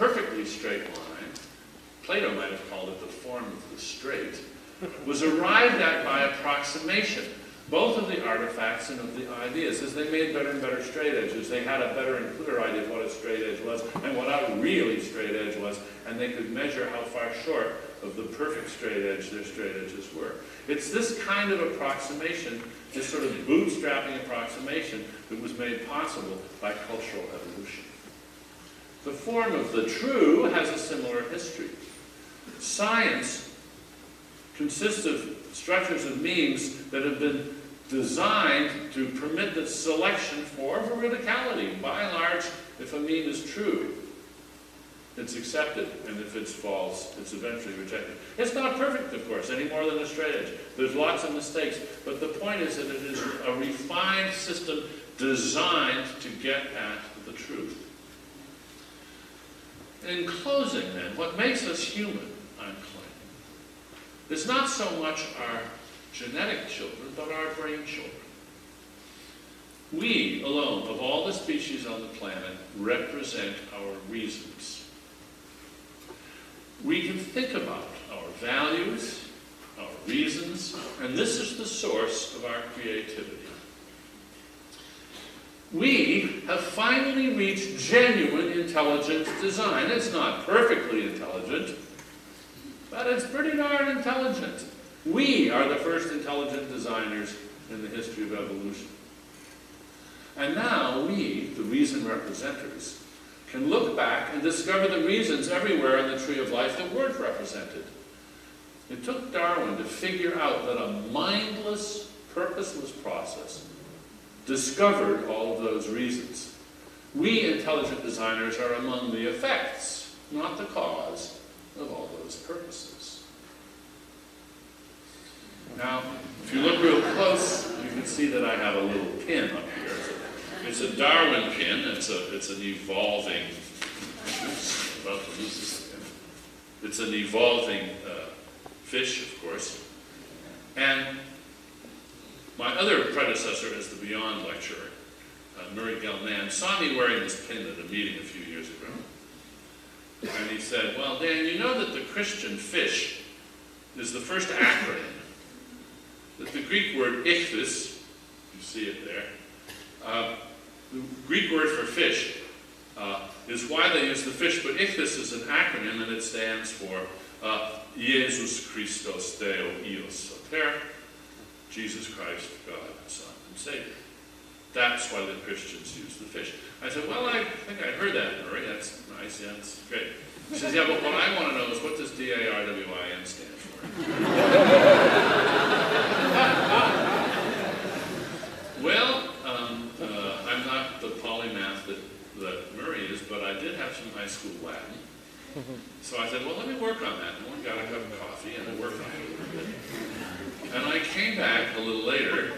perfectly straight line, Plato might have called it the form of the straight, was arrived at by approximation, both of the artifacts and of the ideas. As they made better and better straight edges, they had a better and clearer idea of what a straight edge was and what a really straight edge was, and they could measure how far short of the perfect straight edge their straight edges were. It's this kind of approximation, this sort of bootstrapping approximation, that was made possible by cultural evolution. The form of the true has a similar history. Science consists of structures of memes that have been designed to permit the selection for veridicality. By and large, if a meme is true, it's accepted, and if it's false, it's eventually rejected. It's not perfect, of course, any more than a straight edge. There's lots of mistakes, but the point is that it is a refined system designed to get at the truth. In closing, then, what makes us human, I'm claiming, is not so much our genetic children, but our brain children. We alone, of all the species on the planet, represent our reasons. We can think about our values, our reasons, and this is the source of our creativity. We have finally reached genuine intelligent design. It's not perfectly intelligent, but it's pretty darn intelligent. We are the first intelligent designers in the history of evolution. And now we, the reason representers, can look back and discover the reasons everywhere in the tree of life that weren't represented. It took Darwin to figure out that a mindless, purposeless process discovered all of those reasons. We intelligent designers are among the effects, not the cause, of all those purposes. Now, if you look real close, you can see that I have a little pin up here. It's a Darwin pin. It's an evolving. Oops, I'm about to lose this again. It's an evolving fish, of course. And my other predecessor as the Beyond lecturer, Murray Gell-Mann, saw me wearing this pin at a meeting a few years ago. And he said, well, Dan, you know that the Christian fish is the first acronym. That the Greek word ichthys, you see it there, the Greek word for fish is why they use the fish, but ichthys is an acronym and it stands for Jesus Christos Deo Ios Pater, Jesus Christ, God, Son, and Savior. That's why the Christians use the fish. I said, well, I think I heard that, Murray. That's nice, yeah, that's great. He says, yeah, but what I want to know is what does D-A-R-W-I-N stand for? Well, I'm not the polymath that Murray is, but I did have some high school Latin. So I said, well, let me work on that. And I got a cup of coffee and I worked on it a little bit. And I came back a little later.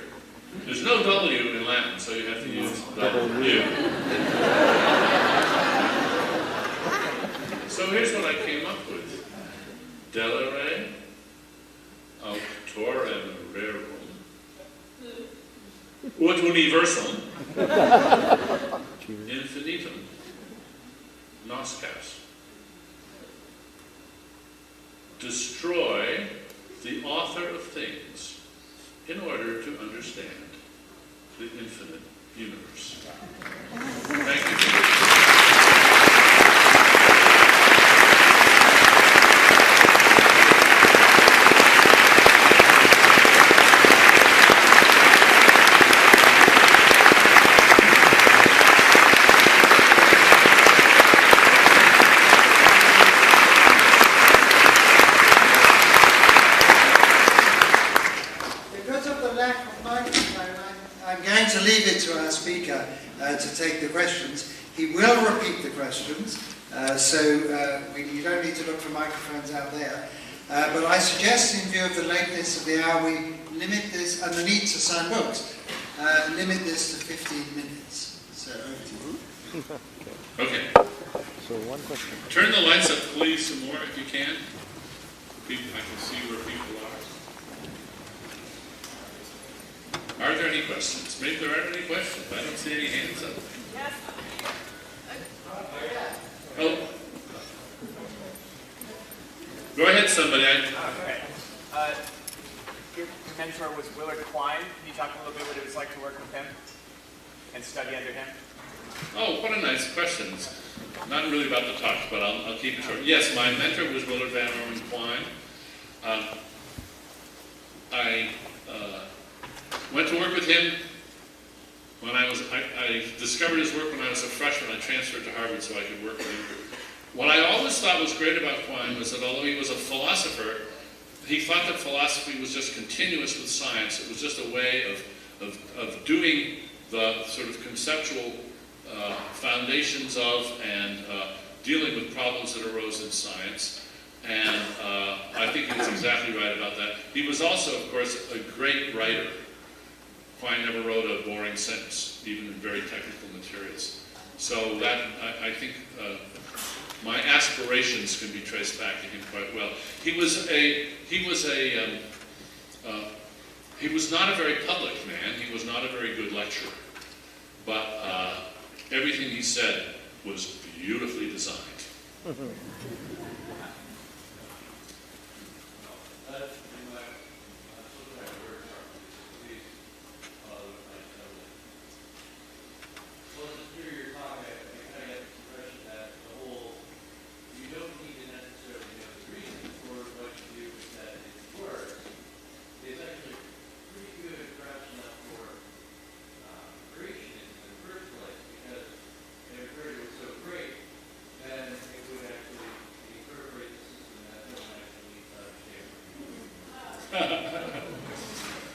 There's no W in Latin, so you have to use W. So here's what I came up with. Delere auctorem rerum ut universum infinitum noscas. Destroy the author of things in order to understand the infinite universe. Thank you. To take the questions. He will repeat the questions, you don't need to look for microphones out there. But I suggest, in view of the lateness of the hour, we limit this, and the need to sign books, limit this to 15 minutes. So over to you. Okay. So one question. Turn the lights up, please, some more if you can. I can see where people are. Are there any questions? Maybe there aren't any questions. I don't see any hands up. Yes. Oh, Go ahead, somebody. Okay. Your mentor was Willard Quine. Can you talk a little bit what it was like to work with him and study under him? Oh, what a nice question. It's not really about the talks, but I'll keep it short. Yes, my mentor was Willard Van Orman Quine. I went to work with him when I discovered his work when I was a freshman. I transferred to Harvard so I could work with him. What I always thought was great about Quine was that although he was a philosopher, he thought that philosophy was just continuous with science. It was just a way of doing the sort of conceptual foundations of and dealing with problems that arose in science. And I think he was exactly right about that. He was also, of course, a great writer. Quine never wrote a boring sentence, even in very technical materials. So that, I think, my aspirations can be traced back to him quite well. He was not a very public man. He was not a very good lecturer, but everything he said was beautifully designed.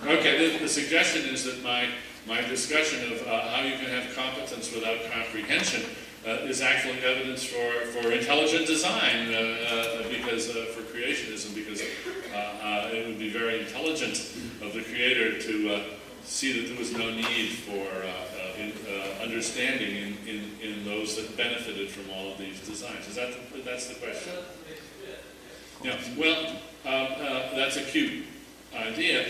Okay, the suggestion is that my discussion of how you can have competence without comprehension is actually evidence for intelligent design, because for creationism, because it would be very intelligent of the creator to see that there was no need for understanding in those that benefited from all of these designs. That's the question? Yeah. Well, that's a cute idea,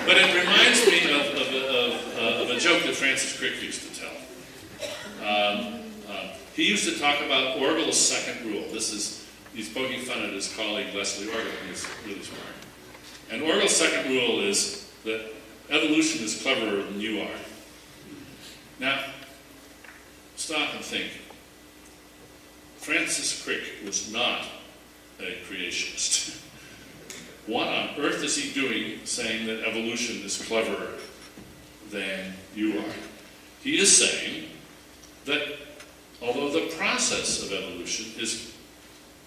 but it reminds me of a joke that Francis Crick used to tell. He used to talk about Orgel's second rule. He's poking fun at his colleague Leslie Orgel, who's really smart. And Orgel's second rule is that evolution is cleverer than you are. Now, stop and think. Francis Crick was not a creationist. What on earth is he doing saying that evolution is cleverer than you are? He is saying that although the process of evolution is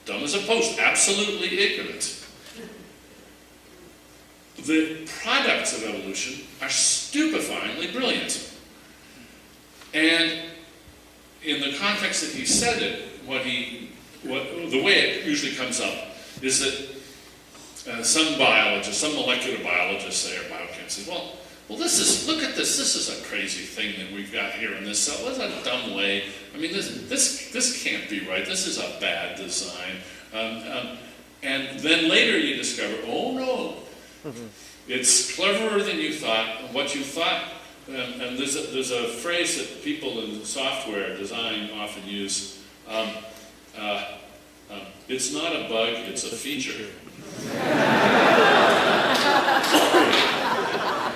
dumb as a post, absolutely ignorant, the products of evolution are stupefyingly brilliant. And in the context that he said it, the way it usually comes up is that some biologist, some molecular biologist, say, or biochemist, says, well, look at this. This is a crazy thing that we've got here in this cell. What's a dumb way? I mean, this can't be right. This is a bad design. And then later you discover, oh no, it's cleverer than you thought. What you thought, and there's a phrase that people in software design often use. It's not a bug, it's a feature.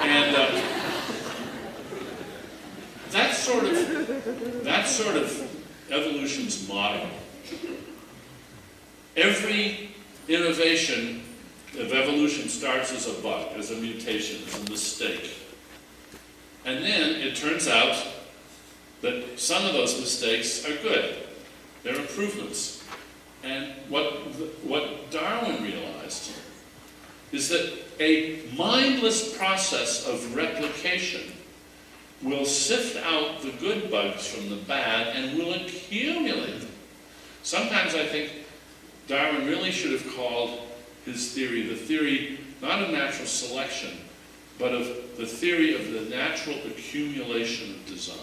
And that's sort of evolution's motto. Every innovation of evolution starts as a bug, as a mutation, as a mistake. And then it turns out that some of those mistakes are good. They're improvements. And what Darwin realized is that a mindless process of replication will sift out the good bugs from the bad and will accumulate them. Sometimes I think Darwin really should have called his theory the theory not of natural selection, but of the theory of the natural accumulation of design.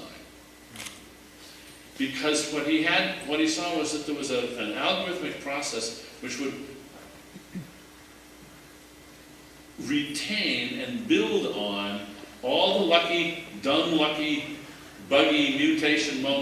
Because what he saw was that there was an algorithmic process which would retain and build on all the lucky, dumb, lucky, buggy mutation moments